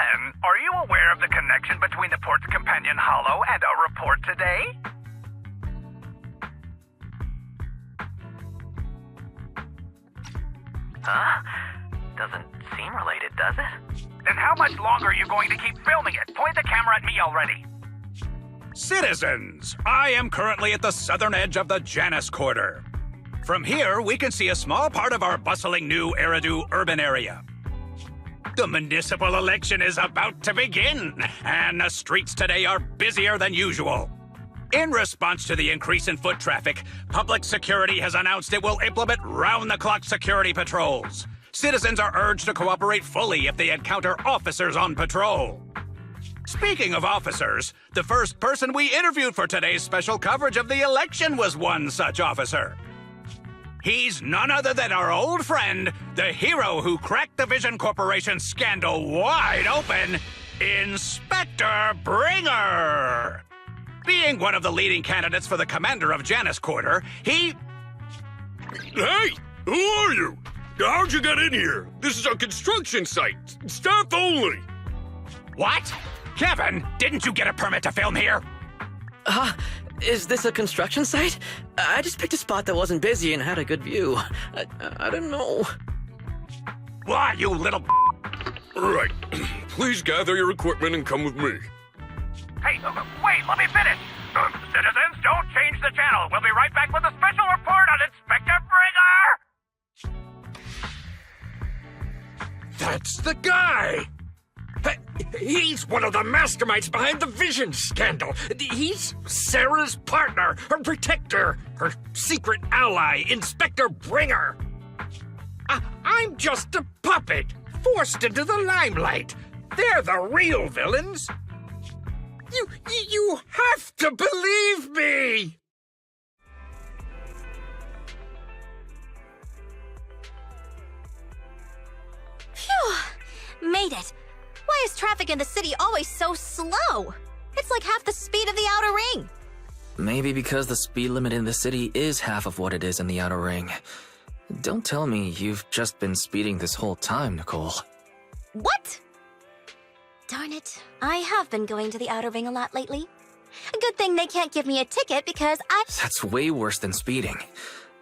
Citizen, are you aware of the connection between the port's companion hollow and our report today? Huh? Doesn't seem related, does it? Then how much longer are you going to keep filming it? Point the camera at me already. Citizens, I am currently at the southern edge of the Janus Quarter. From here, we can see a small part of our bustling new Eridu urban area. The municipal election is about to begin, and the streets today are busier than usual. In response to the increase in foot traffic, public security has announced it will implement round-the-clock security patrols. Citizens are urged to cooperate fully if they encounter officers on patrol. Speaking of officers, the first person we interviewed for today's special coverage of the election was one such officer. He's none other than our old friend, the hero who cracked the Vision Corporation scandal wide open, Inspector Bringer. Being one of the leading candidates for the commander of Janus Quarter, he... Hey! Who are you? How'd you get in here? This is a construction site. Staff only. What? Kevin, didn't you get a permit to film here? Is this a construction site? I just picked a spot that wasn't busy and had a good view. I don't know. Why, you little... Right. Please gather your equipment and come with me. Hey, wait, let me finish. Citizens, don't change the channel. We'll be right back with a special report on Inspector Bringer. That's the guy! He's one of the masterminds behind the Vision scandal. He's Sarah's partner, her protector, her secret ally, Inspector Bringer. I'm just a puppet, forced into the limelight. They're the real villains. You have to believe me! Phew! Made it. Why is traffic in the city always so slow? It's like half the speed of the outer ring. Maybe because the speed limit in the city is half of what it is in the outer ring. Don't tell me you've just been speeding this whole time, Nicole. What? Darn it. I have been going to the outer ring a lot lately. A good thing they can't give me a ticket because That's way worse than speeding.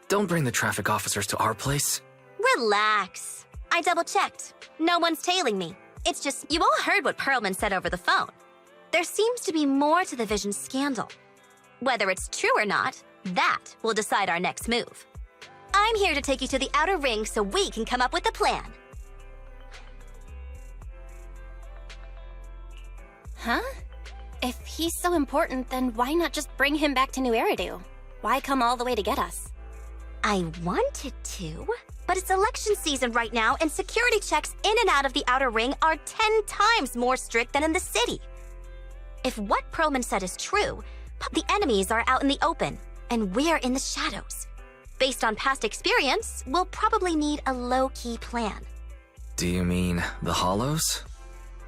Don't bring the traffic officers to our place. Relax. I double-checked. No one's tailing me. It's just, you all heard what Perlman said over the phone. There seems to be more to the Vision scandal. Whether it's true or not, that will decide our next move. I'm here to take you to the outer ring so we can come up with a plan. Huh? If he's so important, then why not just bring him back to New Eridu? Why come all the way to get us? I wanted to, but it's election season right now, and security checks in and out of the outer ring are 10 times more strict than in the city. If what Perlman said is true, the enemies are out in the open, and we're in the shadows. Based on past experience, we'll probably need a low-key plan. Do you mean the hollows?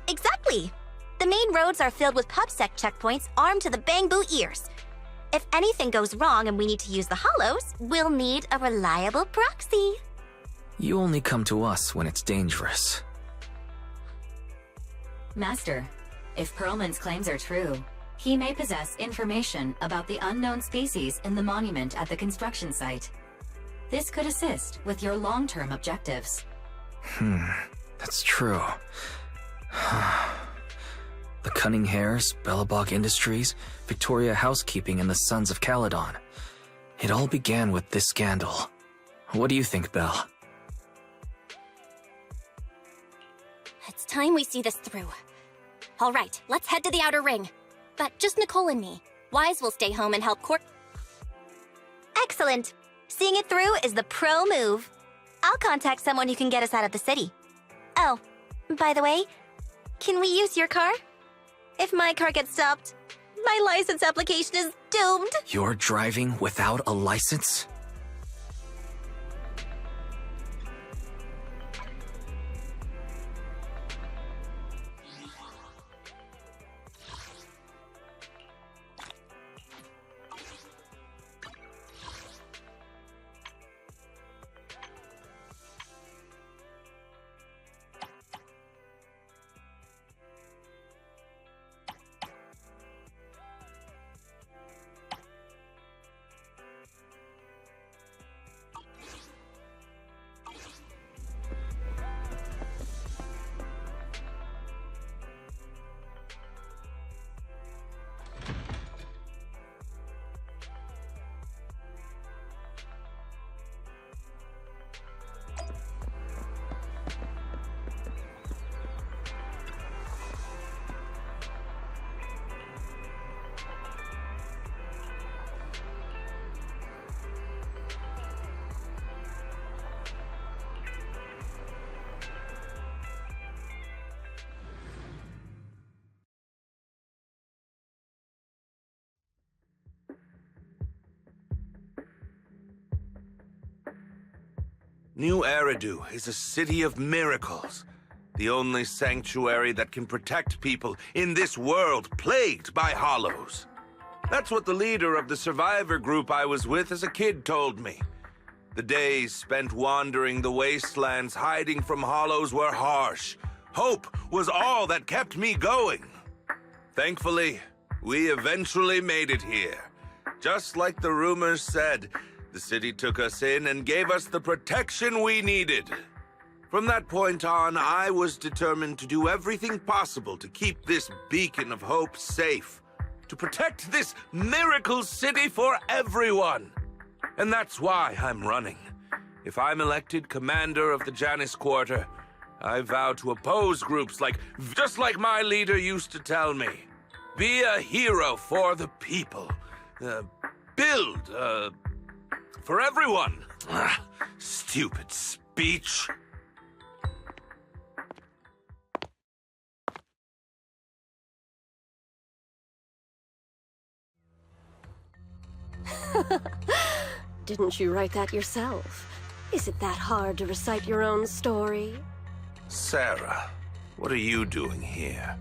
Exactly! The main roads are filled with PubSec checkpoints armed to the bang-boo ears. If anything goes wrong and we need to use the hollows, we'll need a reliable proxy. You only come to us when it's dangerous. Master, if Perlman's claims are true, he may possess information about the unknown species in the monument at the construction site. This could assist with your long-term objectives. That's true. The Cunning Hares, Bellabog Industries, Victoria Housekeeping, and the Sons of Caledon. It all began with this scandal. What do you think, Belle? It's time we see this through. All right, let's head to the outer ring. But just Nicole and me. Wise will stay home and help Excellent. Seeing it through is the pro move. I'll contact someone who can get us out of the city. Oh, by the way, can we use your car? If my car gets stopped, my license application is doomed. You're driving without a license? New Eridu is a city of miracles. The only sanctuary that can protect people in this world plagued by hollows. That's what the leader of the survivor group I was with as a kid told me. The days spent wandering the wastelands hiding from hollows were harsh. Hope was all that kept me going. Thankfully, we eventually made it here. Just like the rumors said, the city took us in and gave us the protection we needed. From that point on, I was determined to do everything possible to keep this beacon of hope safe, to protect this miracle city for everyone. And that's why I'm running. If I'm elected commander of the Janus Quarter, I vow to oppose groups just like my leader used to tell me. Be a hero for the people. Build, for everyone. Stupid speech. Didn't you write that yourself? Is it that hard to recite your own story? Sarah, what are you doing here?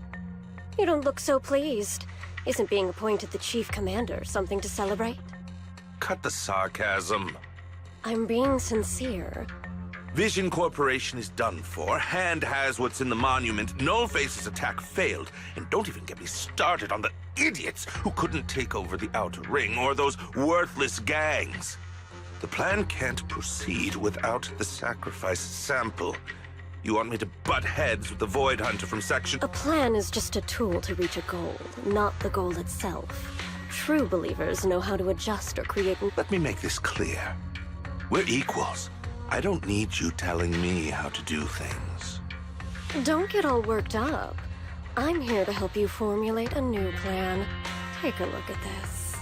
You don't look so pleased. Isn't being appointed the chief commander something to celebrate? Cut the sarcasm. I'm being sincere. Vision Corporation is done for. Hand has what's in the monument. Nullface's attack failed. And don't even get me started on the idiots who couldn't take over the Outer Ring or those worthless gangs. The plan can't proceed without the sacrifice sample. You want me to butt heads with the Void Hunter from Section... A plan is just a tool to reach a goal, not the goal itself. True believers know how to adjust or create... Let me make this clear. We're equals. I don't need you telling me how to do things. Don't get all worked up. I'm here to help you formulate a new plan. Take a look at this.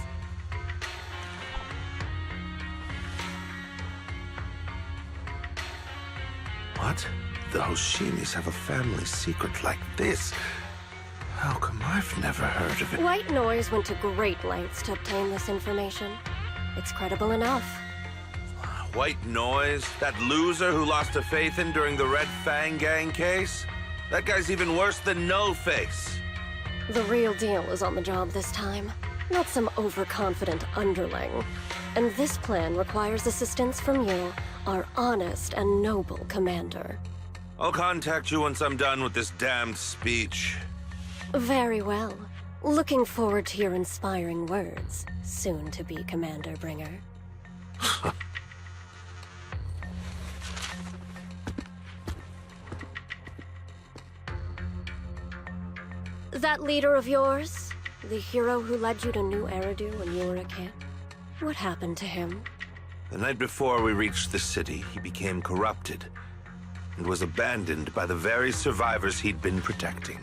What? The Hoshinis have a family secret like this? How come I've never heard of it? White Noise went to great lengths to obtain this information. It's credible enough. White Noise? That loser who lost a faith in during the Red Fang Gang case? That guy's even worse than Nullface. The real deal is on the job this time, not some overconfident underling. And this plan requires assistance from you, our honest and noble commander. I'll contact you once I'm done with this damned speech. Very well. Looking forward to your inspiring words, soon to be Commander Bringer. That leader of yours? The hero who led you to New Eridu when you were a kid? What happened to him? The night before we reached the city, he became corrupted and was abandoned by the very survivors he'd been protecting.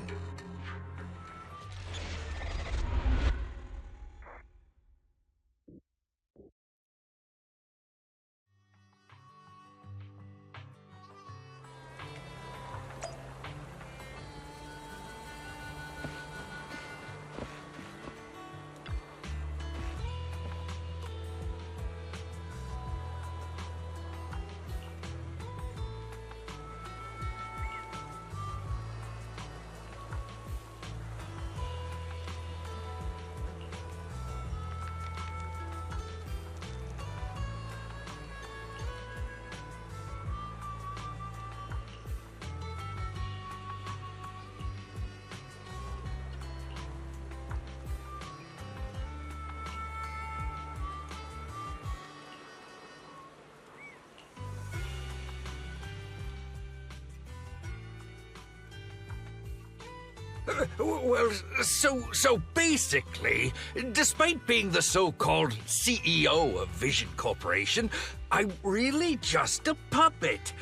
Well, so basically, despite being the so-called CEO of Vision Corporation, I'm really just a puppet.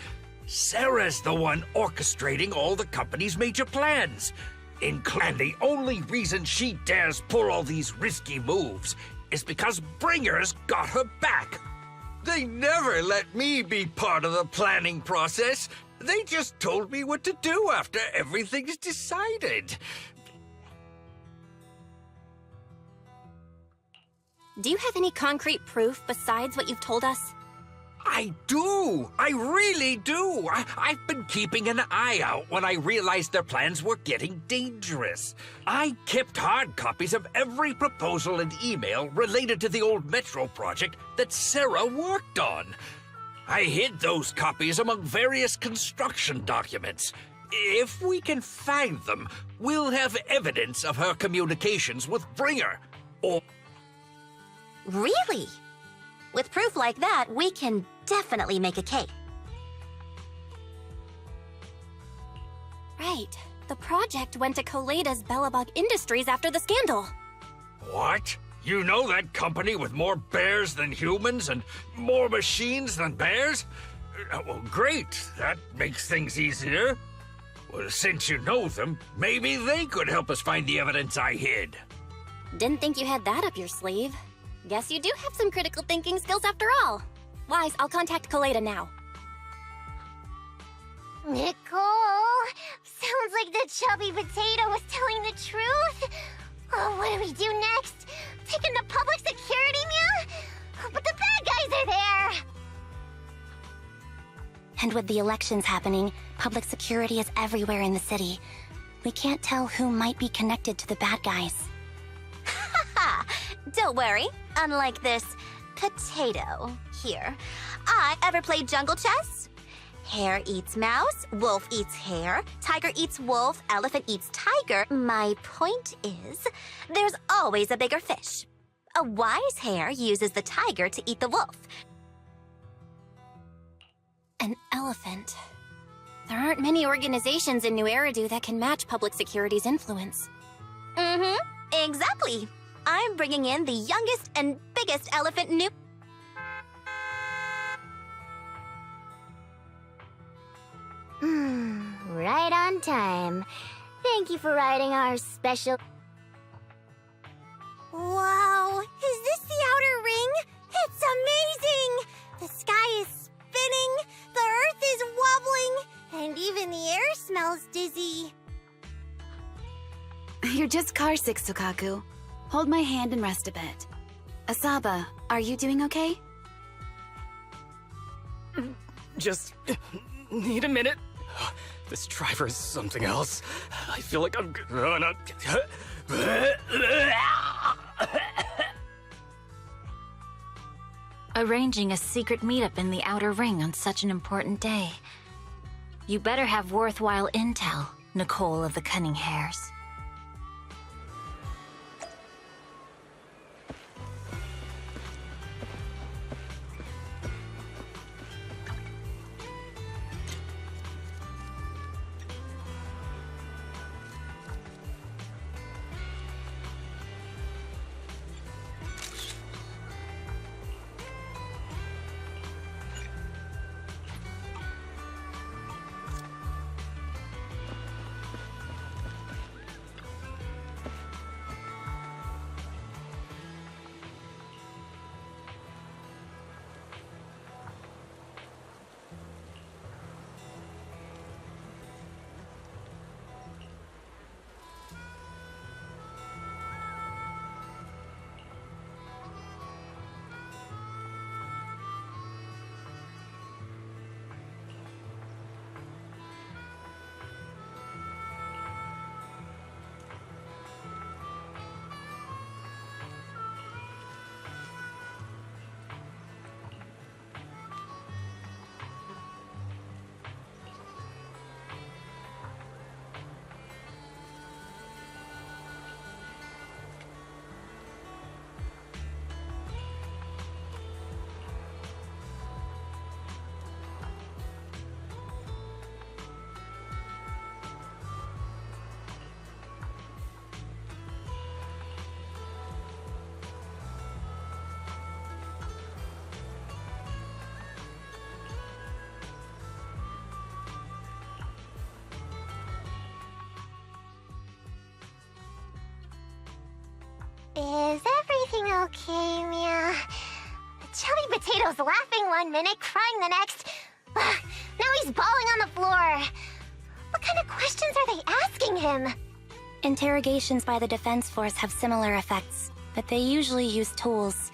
Sarah's the one orchestrating all the company's major plans. And the only reason she dares pull all these risky moves is because Bringer's got her back. They never let me be part of the planning process. They just told me what to do after everything's decided. Do you have any concrete proof besides what you've told us? I do. I really do. I've been keeping an eye out when I realized their plans were getting dangerous. I kept hard copies of every proposal and email related to the old Metro project that Sarah worked on. I hid those copies among various construction documents. If we can find them, we'll have evidence of her communications with Bringer. Or... Really? With proof like that, we can definitely make a case. Right. The project went to Coleda's Belobog Industries after the scandal. What? You know that company with more bears than humans and more machines than bears? Well, great. That makes things easier. Well, since you know them, maybe they could help us find the evidence I hid. Didn't think you had that up your sleeve. Guess you do have some critical thinking skills after all. Wise, I'll contact Coleda now. Nicole! Sounds like the chubby potato was telling the truth. Oh, what do we do next? Take him to public security, Mia? But the bad guys are there! And with the elections happening, public security is everywhere in the city. We can't tell who might be connected to the bad guys. Haha! Don't worry. Unlike this potato here, I ever played jungle chess? Hare eats mouse, wolf eats hare, tiger eats wolf, elephant eats tiger. My point is, there's always a bigger fish. A wise hare uses the tiger to eat the wolf. An elephant. There aren't many organizations in New Eridu that can match public security's influence. Mm-hmm. Exactly. I'm bringing in the youngest and biggest elephant new... Right on time. Thank you for riding our special... Wow, is this the outer ring? It's amazing! The sky is spinning, the earth is wobbling, and even the air smells dizzy. You're just carsick, Sukaku. Hold my hand and rest a bit. Asaba, are you doing okay? Just need a minute. This driver is something else. I feel like I'm gonna... Arranging a secret meetup in the Outer Ring on such an important day. You better have worthwhile intel, Nicole of the Cunning Hares. Is everything okay, Mia? Chubby Potato's laughing one minute, crying the next. Now he's bawling on the floor. What kind of questions are they asking him? Interrogations by the Defense Force have similar effects, but they usually use tools.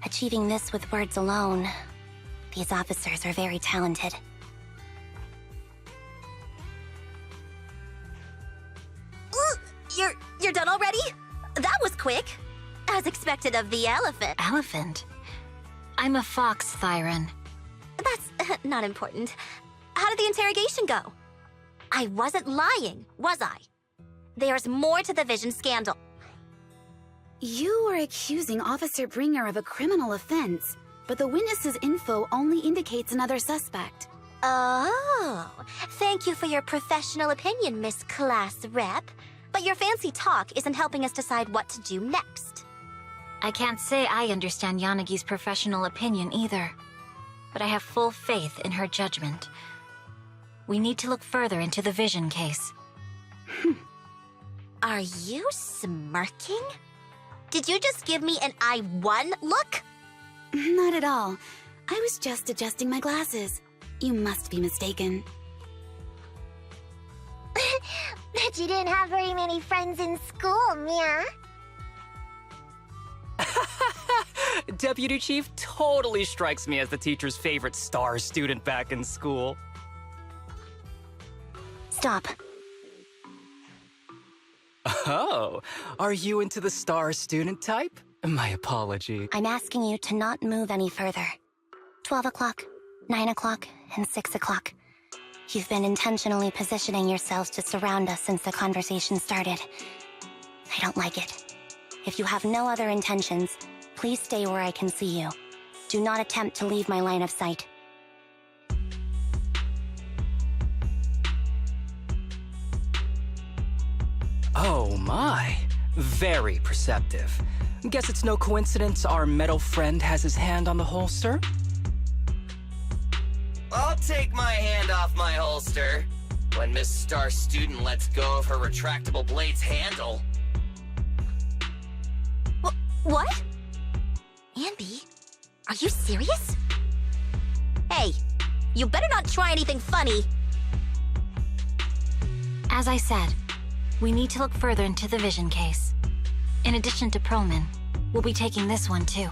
Achieving this with words alone These officers are very talented. You're done already? That was quick. As expected of the elephant. Elephant? I'm a fox, Thyron. That's not important. How did the interrogation go? I wasn't lying, was I? There's more to the Vision scandal. You are accusing Officer Bringer of a criminal offense, but the witness's info only indicates another suspect. Oh, thank you for your professional opinion, Miss Class Rep. But your fancy talk isn't helping us decide what to do next. I can't say I understand Yanagi's professional opinion either, but I have full faith in her judgment. We need to look further into the Vision case. Are you smirking? Did you just give me an I won look? Not at all. I was just adjusting my glasses. You must be mistaken. Bet you didn't have very many friends in school, Mia. Deputy Chief totally strikes me as the teacher's favorite star student back in school. Stop. Oh, are you into the star student type? My apology. I'm asking you to not move any further. 12 o'clock, 9 o'clock, and 6 o'clock. You've been intentionally positioning yourselves to surround us since the conversation started. I don't like it. If you have no other intentions, please stay where I can see you. Do not attempt to leave my line of sight. Oh my. Very perceptive. Guess it's no coincidence our metal friend has his hand on the holster? I'll take my hand off my holster when Miss Star Student lets go of her retractable blade's handle. What? Andy, are you serious? Hey, you better not try anything funny. As I said, we need to look further into the Vision case. In addition to Perlman, we'll be taking this one too.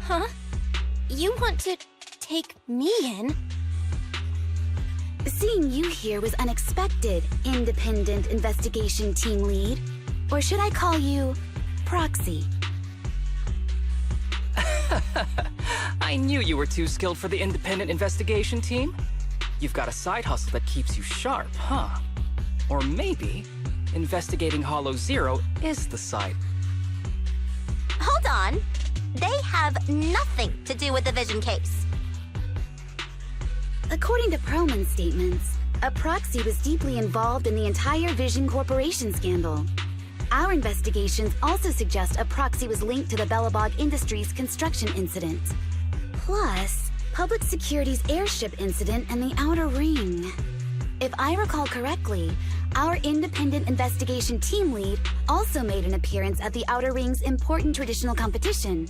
Huh? You want to take me in? Seeing you here was unexpected, Independent Investigation Team Lead. Or should I call you Proxy? I knew you were too skilled for the Independent Investigation Team. You've got a side hustle that keeps you sharp, huh? Or maybe investigating Hollow Zero is the side. Hold on. They have nothing to do with the Vision case. According to Perlman's statements, a proxy was deeply involved in the entire Vision Corporation scandal. Our investigations also suggest a proxy was linked to the Belobog Industries construction incident. Plus, Public Security's airship incident and the Outer Ring. If I recall correctly, our Independent Investigation Team Lead also made an appearance at the Outer Ring's important traditional competition.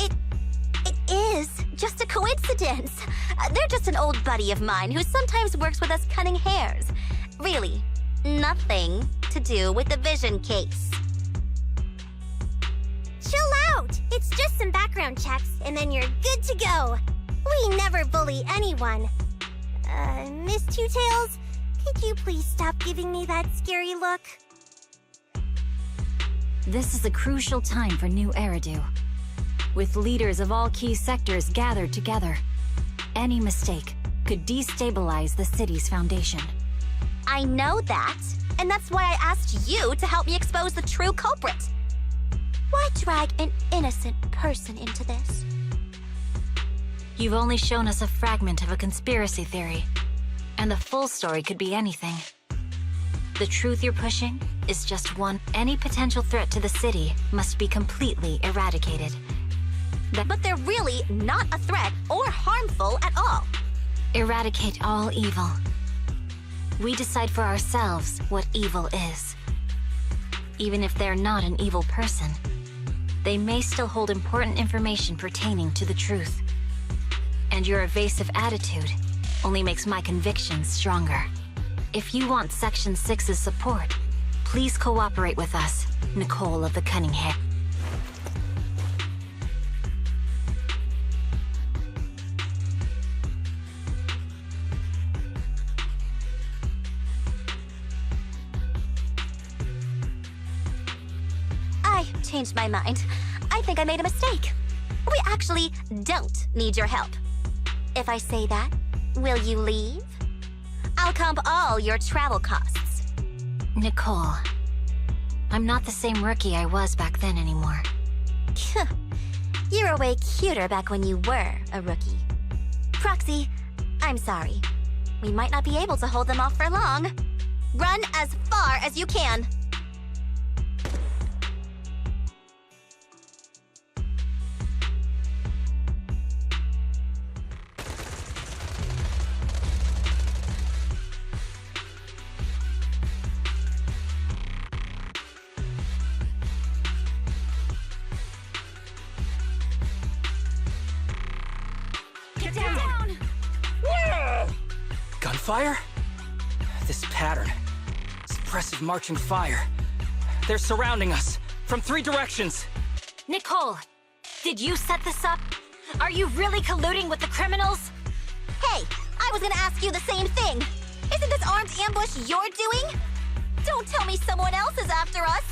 It is just a coincidence. They're just an old buddy of mine who sometimes works with us cutting hairs. Really, nothing to do with the Vision case. Chill out! It's just some background checks, and then you're good to go. We never bully anyone. Miss Two Tails, could you please stop giving me that scary look? This is a crucial time for New Eridu. With leaders of all key sectors gathered together, any mistake could destabilize the city's foundation. I know that, and that's why I asked you to help me expose the true culprit. Why drag an innocent person into this? You've only shown us a fragment of a conspiracy theory, and the full story could be anything. The truth you're pushing is just one. Any potential threat to the city must be completely eradicated. But they're really not a threat or harmful at all. Eradicate all evil. We decide for ourselves what evil is. Even if they're not an evil person, they may still hold important information pertaining to the truth. And your evasive attitude only makes my convictions stronger. If you want Section 6's support, please cooperate with us, Nicole of the Cunning Hair. I changed my mind. I think I made a mistake. We actually don't need your help. If I say that, will you leave? I'll comp all your travel costs. Nicole, I'm not the same rookie I was back then anymore. You were way cuter back when you were a rookie. Proxy, I'm sorry. We might not be able to hold them off for long. Run as far as you can. Get down! Gunfire? This pattern. Suppressive marching fire. They're surrounding us from 3 directions. Nicole, did you set this up? Are you really colluding with the criminals? Hey, I was gonna ask you the same thing. Isn't this armed ambush you're doing? Don't tell me someone else is after us.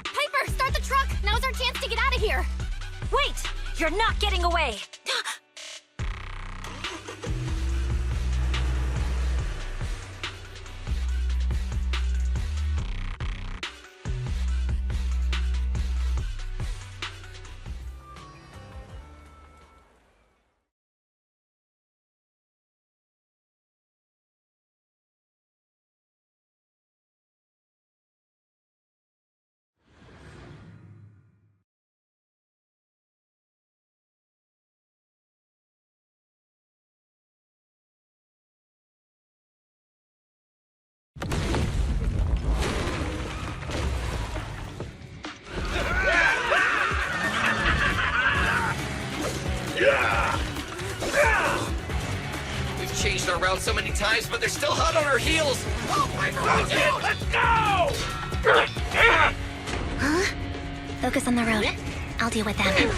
Piper, start the truck! Now's our chance to get out of here! Wait! You're not getting away! We've changed our route so many times, but they're still hot on our heels. Oh, Piper, watch out! Let's go! Huh? Focus on the road. I'll deal with them.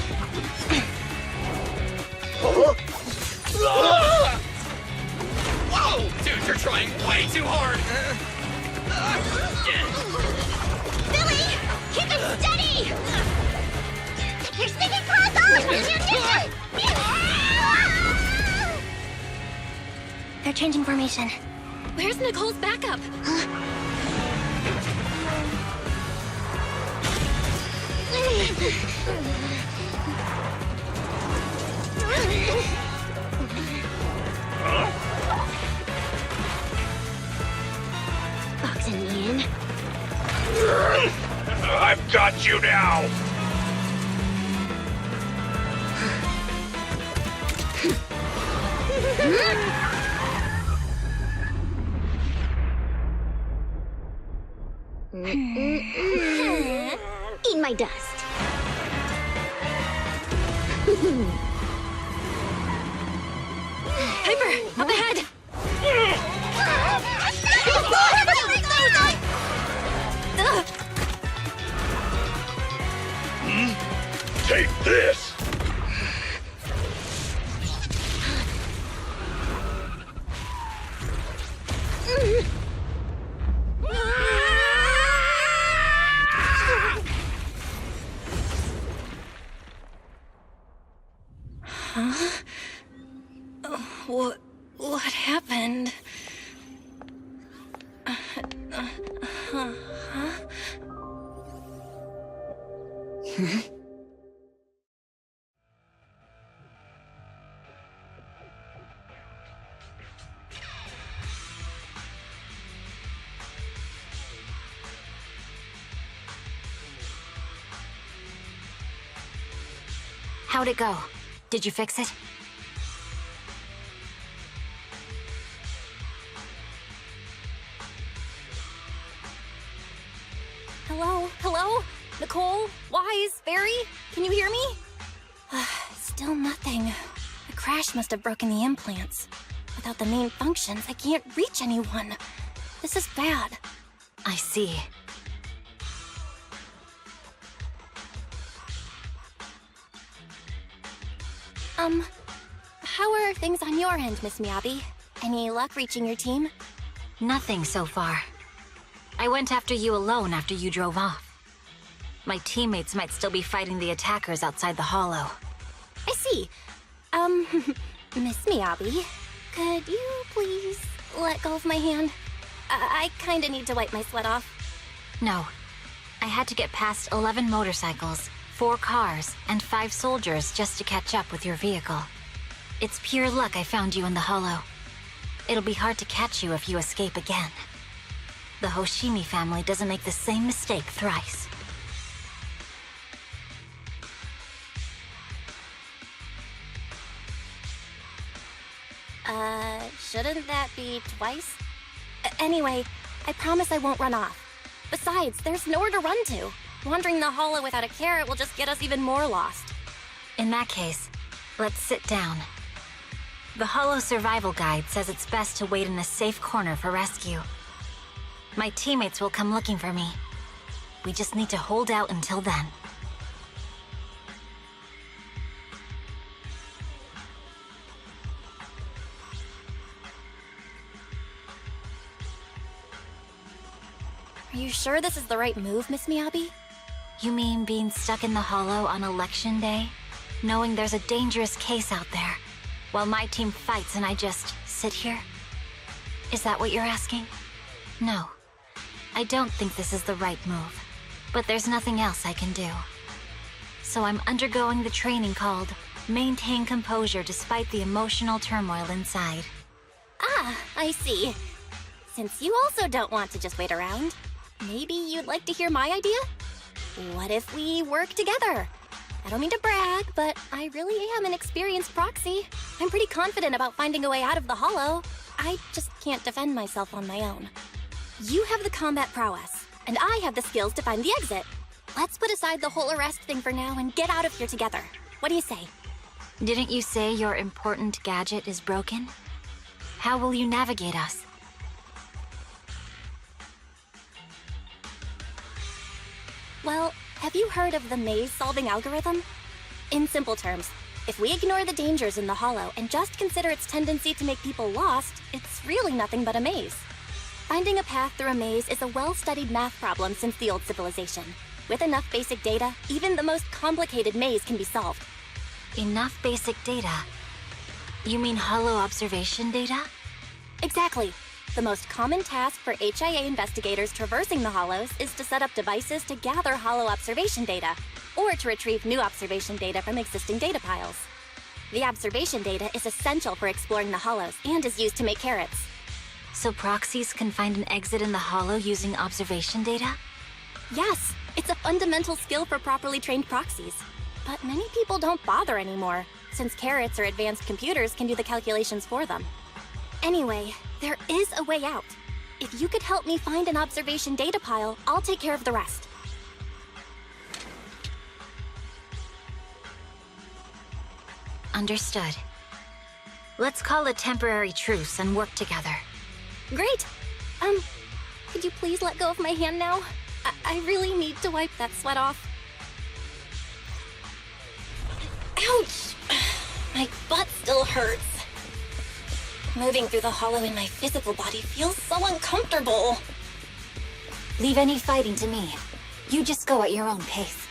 Whoa! Dude, you're trying way too hard! Billy! Keep it steady! You're sneaking across! They're changing formation. Where's Nicole's backup? Boxing me in. I've got you now! Eat my dust. Piper, up ahead! Take this! Huh? What happened? Huh? How'd it go? Did you fix it? Hello? Hello? Nicole? Wise? Fairy? Can you hear me? Still nothing. The crash must have broken the implants. Without the main functions, I can't reach anyone. This is bad. I see. How are things on your end, Miss Miyabi? Any luck reaching your team? Nothing so far. I went after you alone after you drove off. My teammates might still be fighting the attackers outside the hollow. I see. Miss Miyabi, could you please let go of my hand? I kinda need to wipe my sweat off. No. I had to get past 11 motorcycles, 4 cars, and 5 soldiers just to catch up with your vehicle. It's pure luck I found you in the hollow. It'll be hard to catch you if you escape again. The Hoshimi family doesn't make the same mistake thrice. Shouldn't that be twice? Anyway, I promise I won't run off. Besides, there's nowhere to run to. Wandering the hollow without a carrot will just get us even more lost. In that case, let's sit down. The Hollow Survival Guide says it's best to wait in a safe corner for rescue. My teammates will come looking for me. We just need to hold out until then. Are you sure this is the right move, Miss Miyabi? You mean being stuck in the hollow on election day? Knowing there's a dangerous case out there, while my team fights and I just sit here? Is that what you're asking? No. I don't think this is the right move, but there's nothing else I can do. So I'm undergoing the training called Maintain Composure Despite the Emotional Turmoil Inside. Ah, I see. Since you also don't want to just wait around, maybe you'd like to hear my idea? What if we work together? I don't mean to brag, but I really am an experienced proxy. I'm pretty confident about finding a way out of the hollow. I just can't defend myself on my own. You have the combat prowess, and I have the skills to find the exit. Let's put aside the whole arrest thing for now and get out of here together. What do you say? Didn't you say your important gadget is broken? How will you navigate us? Well, have you heard of the maze-solving algorithm? In simple terms, if we ignore the dangers in the hollow and just consider its tendency to make people lost, it's really nothing but a maze. Finding a path through a maze is a well-studied math problem since the old civilization. With enough basic data, even the most complicated maze can be solved. Enough basic data? You mean hollow observation data? Exactly. The most common task for HIA investigators traversing the hollows is to set up devices to gather hollow observation data, or to retrieve new observation data from existing data piles. The observation data is essential for exploring the hollows and is used to make carrots. So proxies can find an exit in the hollow using observation data? Yes, it's a fundamental skill for properly trained proxies. But many people don't bother anymore, since carrots or advanced computers can do the calculations for them. Anyway, there is a way out. If you could help me find an observation data pile, I'll take care of the rest. Understood. Let's call a temporary truce and work together. Great! Could you please let go of my hand now? I really need to wipe that sweat off. Ouch! My butt still hurts. Moving through the hollow in my physical body feels so uncomfortable. Leave any fighting to me. You just go at your own pace.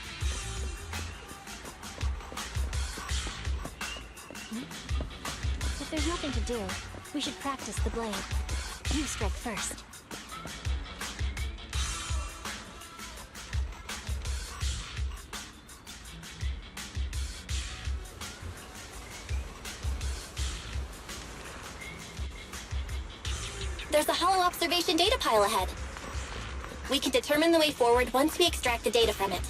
If there's nothing to do, we should practice the blade. You strike first. There's a hollow observation data pile ahead. We can determine the way forward once we extract the data from it.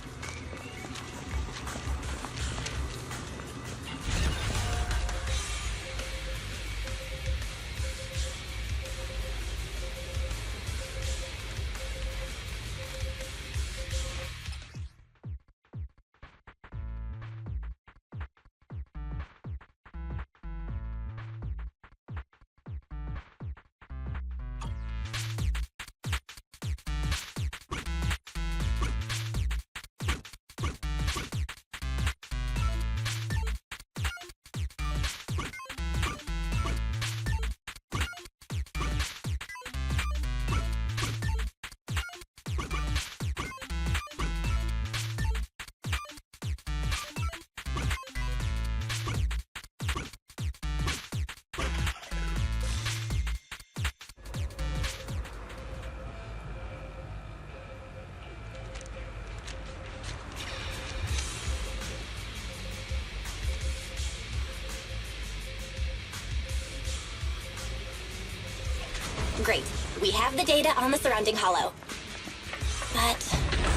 Great. We have the data on the surrounding hollow. But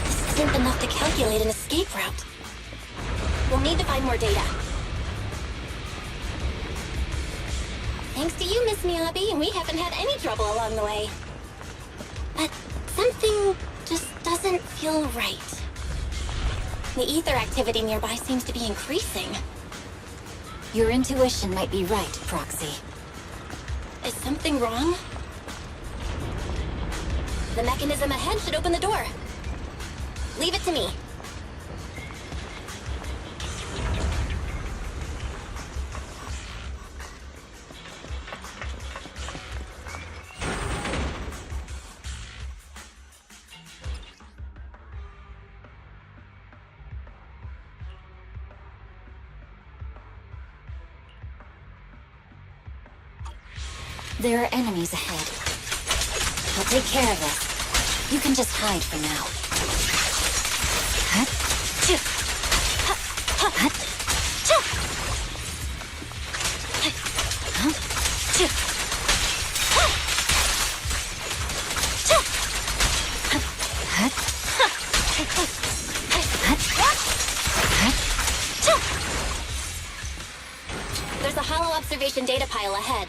this isn't enough to calculate an escape route. We'll need to find more data. Thanks to you, Miss Miyabi, we haven't had any trouble along the way. But something just doesn't feel right. The ether activity nearby seems to be increasing. Your intuition might be right, Proxy. Is something wrong? The mechanism ahead should open the door. Leave it to me. There are enemies ahead. We'll take care of this. You can just hide for now. There's a hollow observation data pile ahead.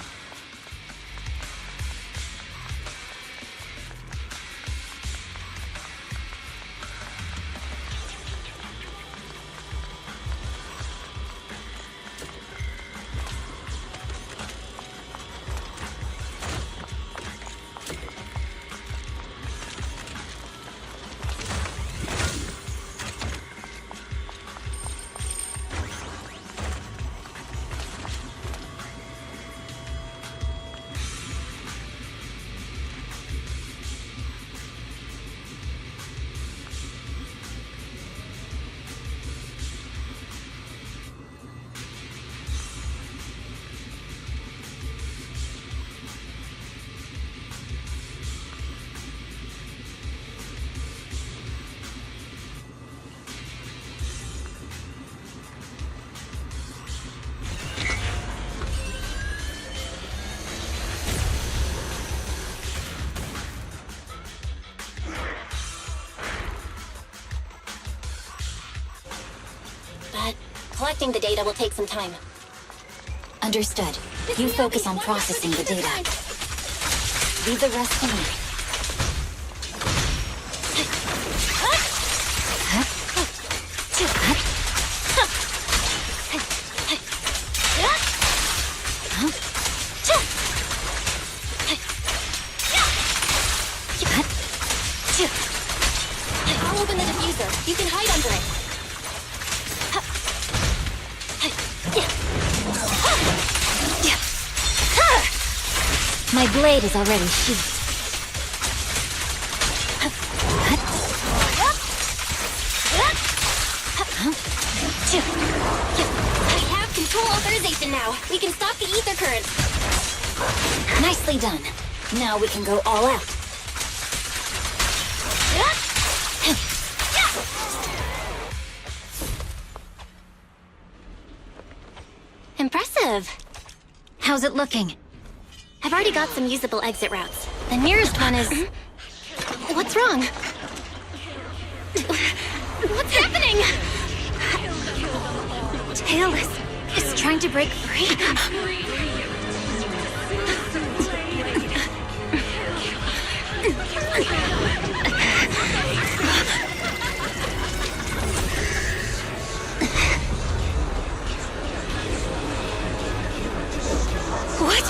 Collecting the data will take some time. Understood. You focus on processing the data. Leave the rest to me. I'll open the diffuser. You can hide under it. My blade is already sheathed. I have control authorization now. We can stop the ether current. Nicely done. Now we can go all out. Impressive. How's it looking? I've already got some usable exit routes. The nearest one is... What's wrong? What's happening? Tailless is trying to break free. What?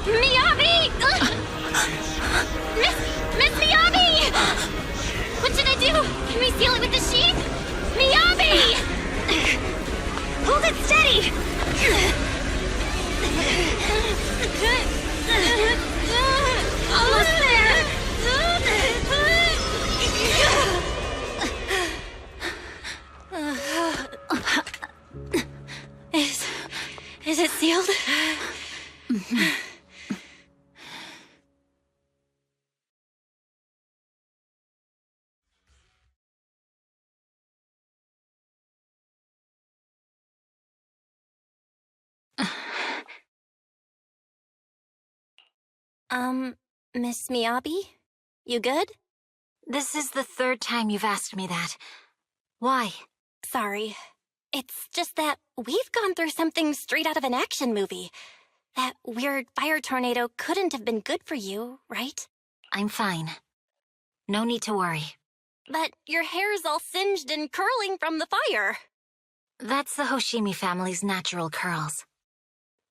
Miyabi! Miss Miyabi! Miss Miyabi? You good? This is the third time you've asked me that. Why? Sorry. It's just that we've gone through something straight out of an action movie. That weird fire tornado couldn't have been good for you, right? I'm fine. No need to worry. But your hair's all singed and curling from the fire. That's the Hoshimi family's natural curls.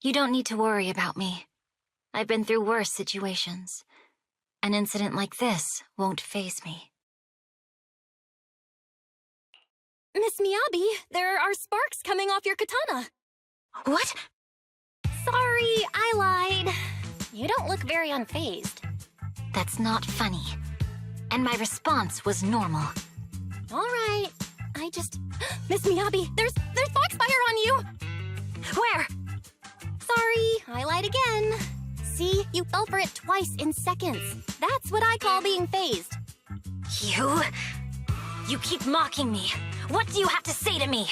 You don't need to worry about me. I've been through worse situations. An incident like this won't faze me. Miss Miyabi, there are sparks coming off your katana. What? Sorry, I lied. You don't look very unfazed. That's not funny. And my response was normal. All right. I just... Miss Miyabi, there's foxfire on you! Where? Sorry, I lied again. See, you fell for it twice in seconds. That's what I call being phased. You keep mocking me. What do you have to say to me?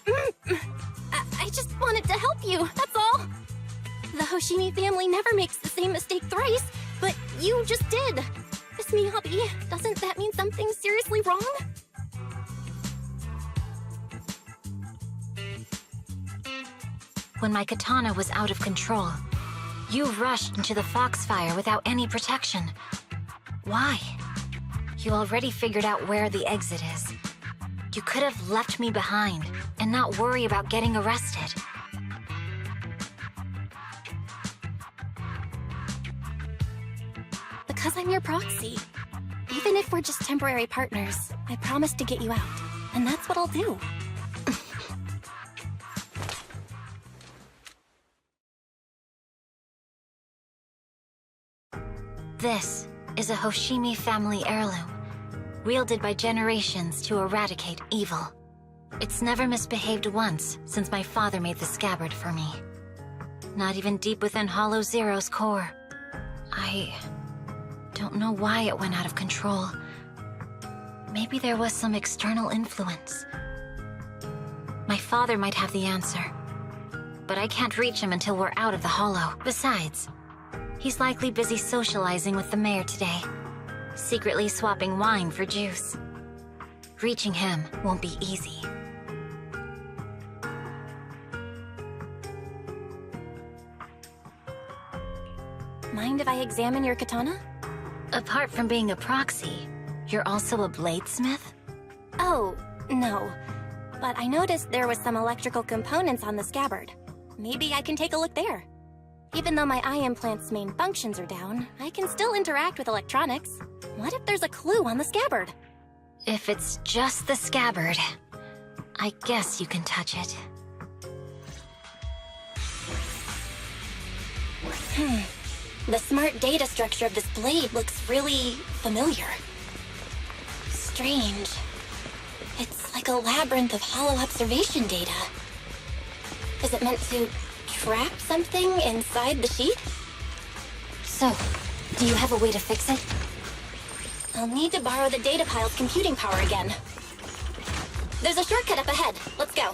I just wanted to help you, that's all. The Hoshimi family never makes the same mistake thrice, but you just did. Miss Miyabi, doesn't that mean something's seriously wrong? When my katana was out of control, you rushed into the foxfire without any protection. Why? You already figured out where the exit is. You could have left me behind and not worry about getting arrested. Because I'm your proxy. Even if we're just temporary partners, I promise to get you out. And that's what I'll do. This is a Hoshimi family heirloom, wielded by generations to eradicate evil. It's never misbehaved once since my father made the scabbard for me. Not even deep within Hollow Zero's core. I don't know why it went out of control. Maybe there was some external influence. My father might have the answer, but I can't reach him until we're out of the Hollow. Besides, he's likely busy socializing with the mayor today, secretly swapping wine for juice. Reaching him won't be easy. Mind if I examine your katana? Apart from being a proxy, you're also a bladesmith? Oh, no. But I noticed there was some electrical components on the scabbard. Maybe I can take a look there. Even though my eye implant's main functions are down, I can still interact with electronics. What if there's a clue on the scabbard? If it's just the scabbard, I guess you can touch it. The smart data structure of this blade looks really familiar. Strange. It's like a labyrinth of hollow observation data. Is it meant to trap something inside the sheet? So, do you have a way to fix it? I'll need to borrow the data pile's computing power again. There's a shortcut up ahead. Let's go.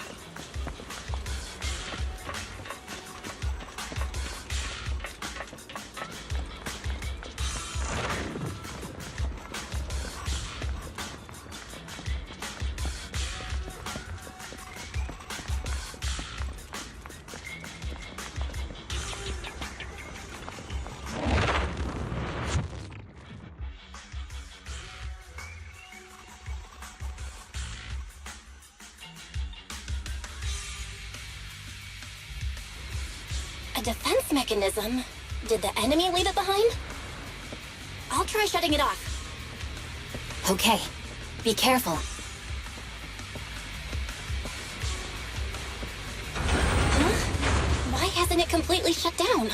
A defense mechanism? Did the enemy leave it behind? I'll try shutting it off. Okay, be careful. Huh? Why hasn't it completely shut down?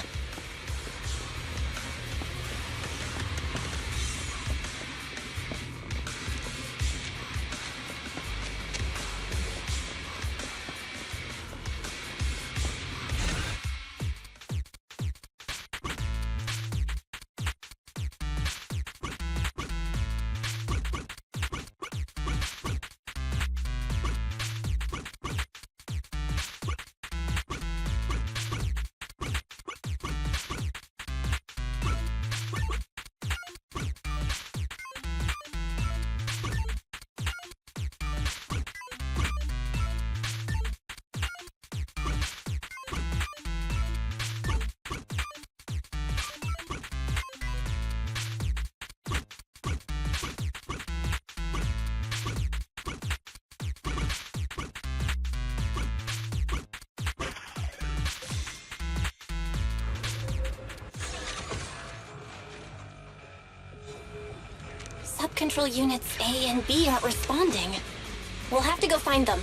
sub-control units A and B aren't responding. We'll have to go find them.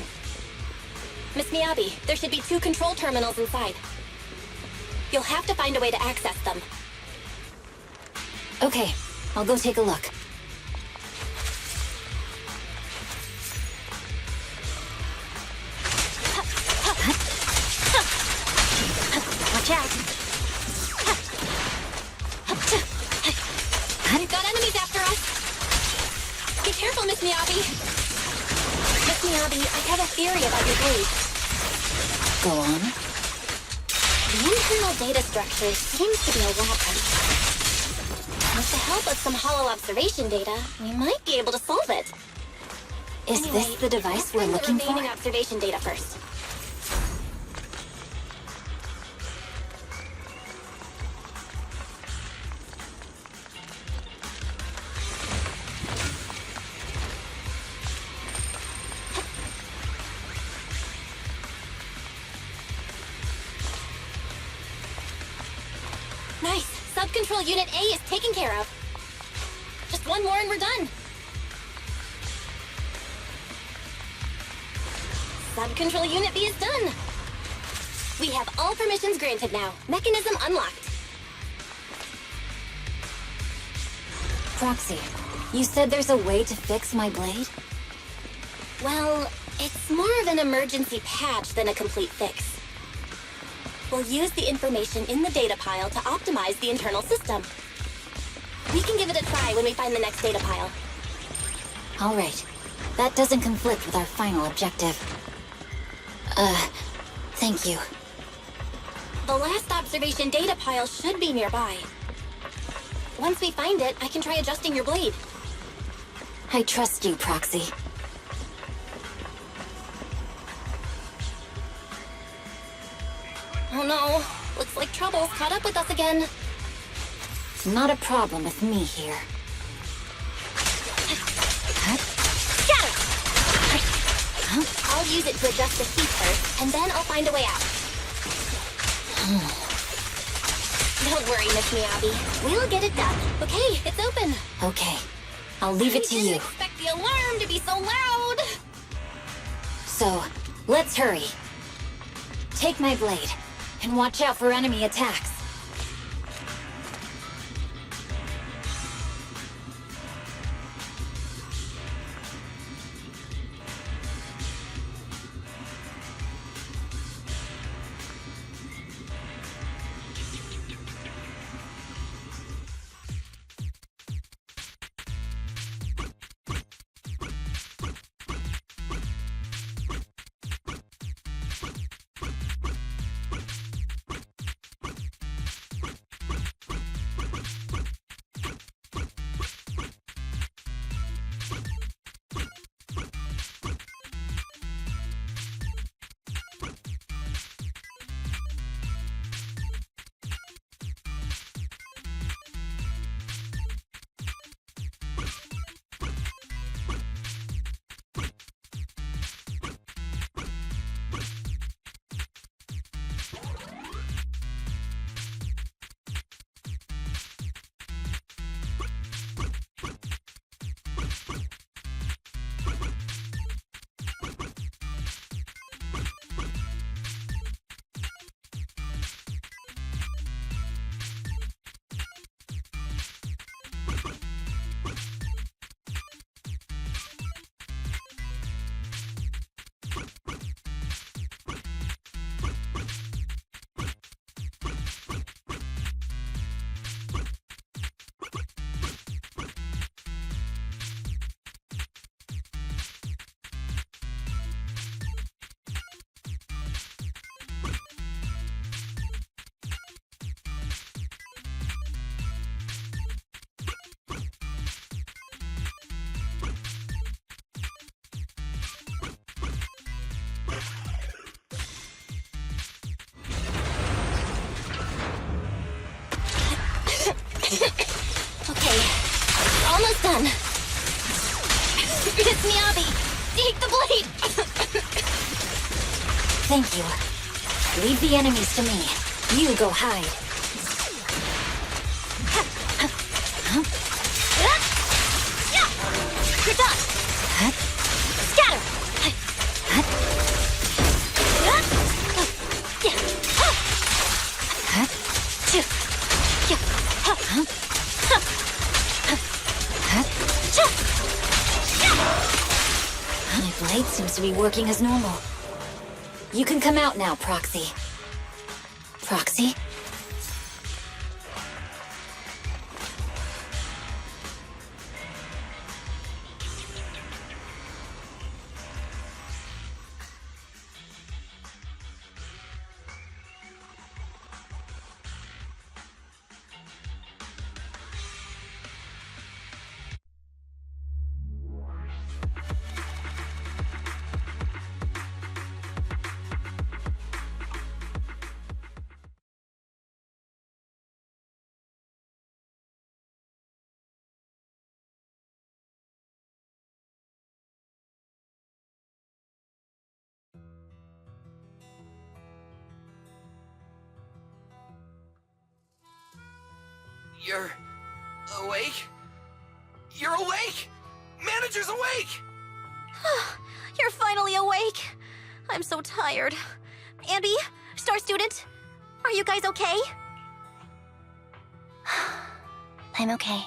Miss Miyabi, there should be 2 control terminals inside. You'll have to find a way to access them. Okay, I'll go take a look. Watch out. We've got enemies after us. Be careful, Miss Miyabi. Miss Miyabi, I have a theory about your blade. Go on. The internal data structure seems to be a labyrinth. With the help of some hollow observation data, we might be able to solve it. Is this the device we're looking for? Let's find the remaining observation data first. Nice. Sub-control unit A is taken care of. Just one more and we're done. Sub-control unit B is done. We have all permissions granted now. Mechanism unlocked. Proxy, you said there's a way to fix my blade? Well, it's more of an emergency patch than a complete fix. We'll use the information in the data pile to optimize the internal system. We can give it a try when we find the next data pile. All right. That doesn't conflict with our final objective. Thank you. The last observation data pile should be nearby. Once we find it, I can try adjusting your blade. I trust you, Proxy. Oh no, looks like trouble's caught up with us again. Not a problem with me here. Got it! I'll use it to adjust the heat first, and then I'll find a way out. Don't worry, Miss Miyabi. We'll get it done. Okay, it's open. Okay, I'll leave it to you. I didn't expect the alarm to be so loud. So, let's hurry. Take my blade, and watch out for enemy attacks. Okay, almost done. Miss Miyabi, take the blade! Thank you. Leave the enemies to me. You go hide. light seems to be working as normal. You can come out now, Proxy. Proxy? You're awake? You're awake! Manager's awake! You're finally awake. I'm so tired. Andy, Star Student, are you guys okay? I'm okay.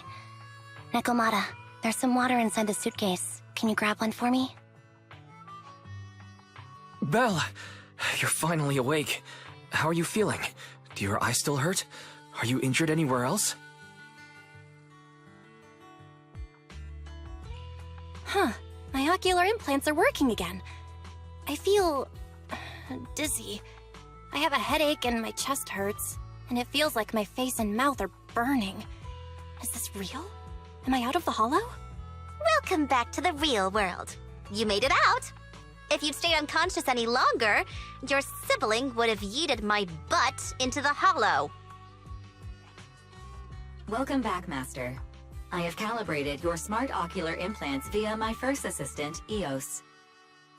Nekomata, there's some water inside the suitcase. Can you grab one for me? Belle, you're finally awake. How are you feeling? Do your eyes still hurt? Are you injured anywhere else? Huh. My ocular implants are working again. I feel dizzy. I have a headache and my chest hurts, and it feels like my face and mouth are burning. Is this real? Am I out of the hollow? Welcome back to the real world. You made it out. If you'd stayed unconscious any longer, your sibling would have yeeted my butt into the hollow. Welcome back, Master. I have calibrated your smart ocular implants via my first assistant, EOS.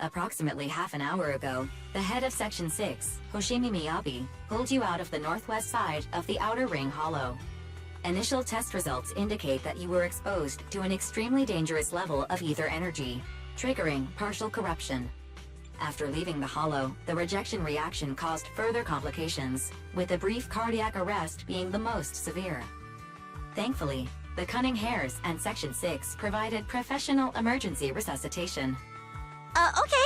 Approximately half an hour ago, the head of Section 6, Hoshimi Miyabi, pulled you out of the northwest side of the Outer Ring Hollow. Initial test results indicate that you were exposed to an extremely dangerous level of ether energy, triggering partial corruption. After leaving the hollow, the rejection reaction caused further complications, with a brief cardiac arrest being the most severe. Thankfully, the Cunning Hares and Section 6 provided professional emergency resuscitation. Okay.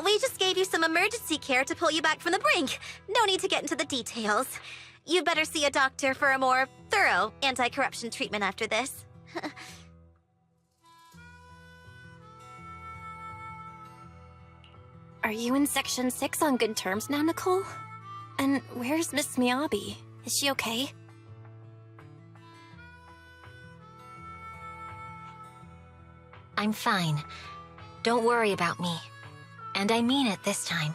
We just gave you some emergency care to pull you back from the brink. No need to get into the details. You'd better see a doctor for a more thorough anti-corruption treatment after this. Are you in Section 6 on good terms now, Nicole? And where's Miss Miyabi? Is she okay? I'm fine. Don't worry about me. And I mean it this time.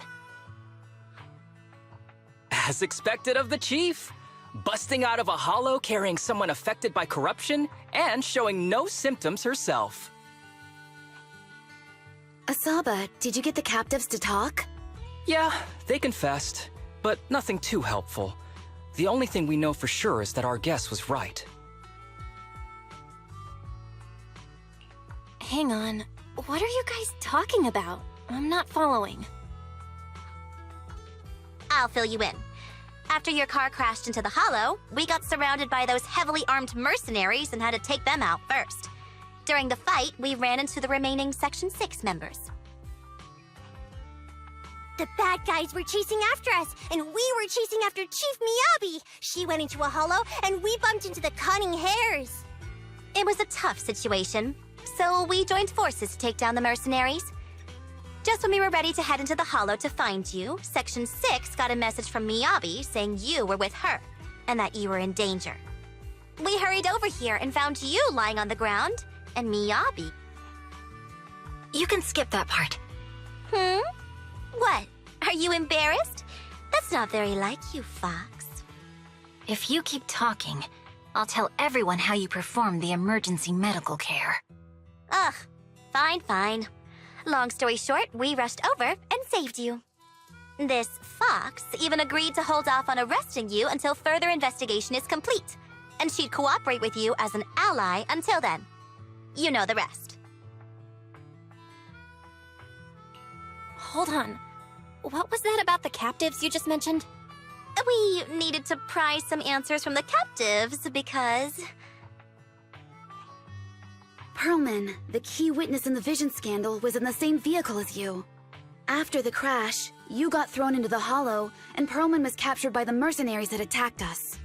As expected of the Chief. Busting out of a hollow carrying someone affected by corruption and showing no symptoms herself. Asaba, did you get the captives to talk? Yeah, they confessed, but nothing too helpful. The only thing we know for sure is that our guess was right. Hang on. What are you guys talking about? I'm not following. I'll fill you in. After your car crashed into the hollow, we got surrounded by those heavily armed mercenaries and had to take them out first. During the fight, we ran into the remaining Section 6 members. The bad guys were chasing after us, and we were chasing after Chief Miyabi. She went into a hollow, and we bumped into the Cunning Hares. It was a tough situation, so we joined forces to take down the mercenaries. Just when we were ready to head into the hollow to find you, Section 6 got a message from Miyabi saying you were with her, and that you were in danger. We hurried over here and found you lying on the ground, and Miyabi. You can skip that part. What? Are you embarrassed? That's not very like you, Fox. If you keep talking, I'll tell everyone how you performed the emergency medical care. Ugh, fine. Long story short, we rushed over and saved you. This Fox even agreed to hold off on arresting you until further investigation is complete, and she'd cooperate with you as an ally until then. You know the rest. Hold on. What was that about the captives you just mentioned? We needed to pry some answers from the captives because... Perlman, the key witness in the Vision scandal, was in the same vehicle as you. After the crash, you got thrown into the Hollow, and Perlman was captured by the mercenaries that attacked us.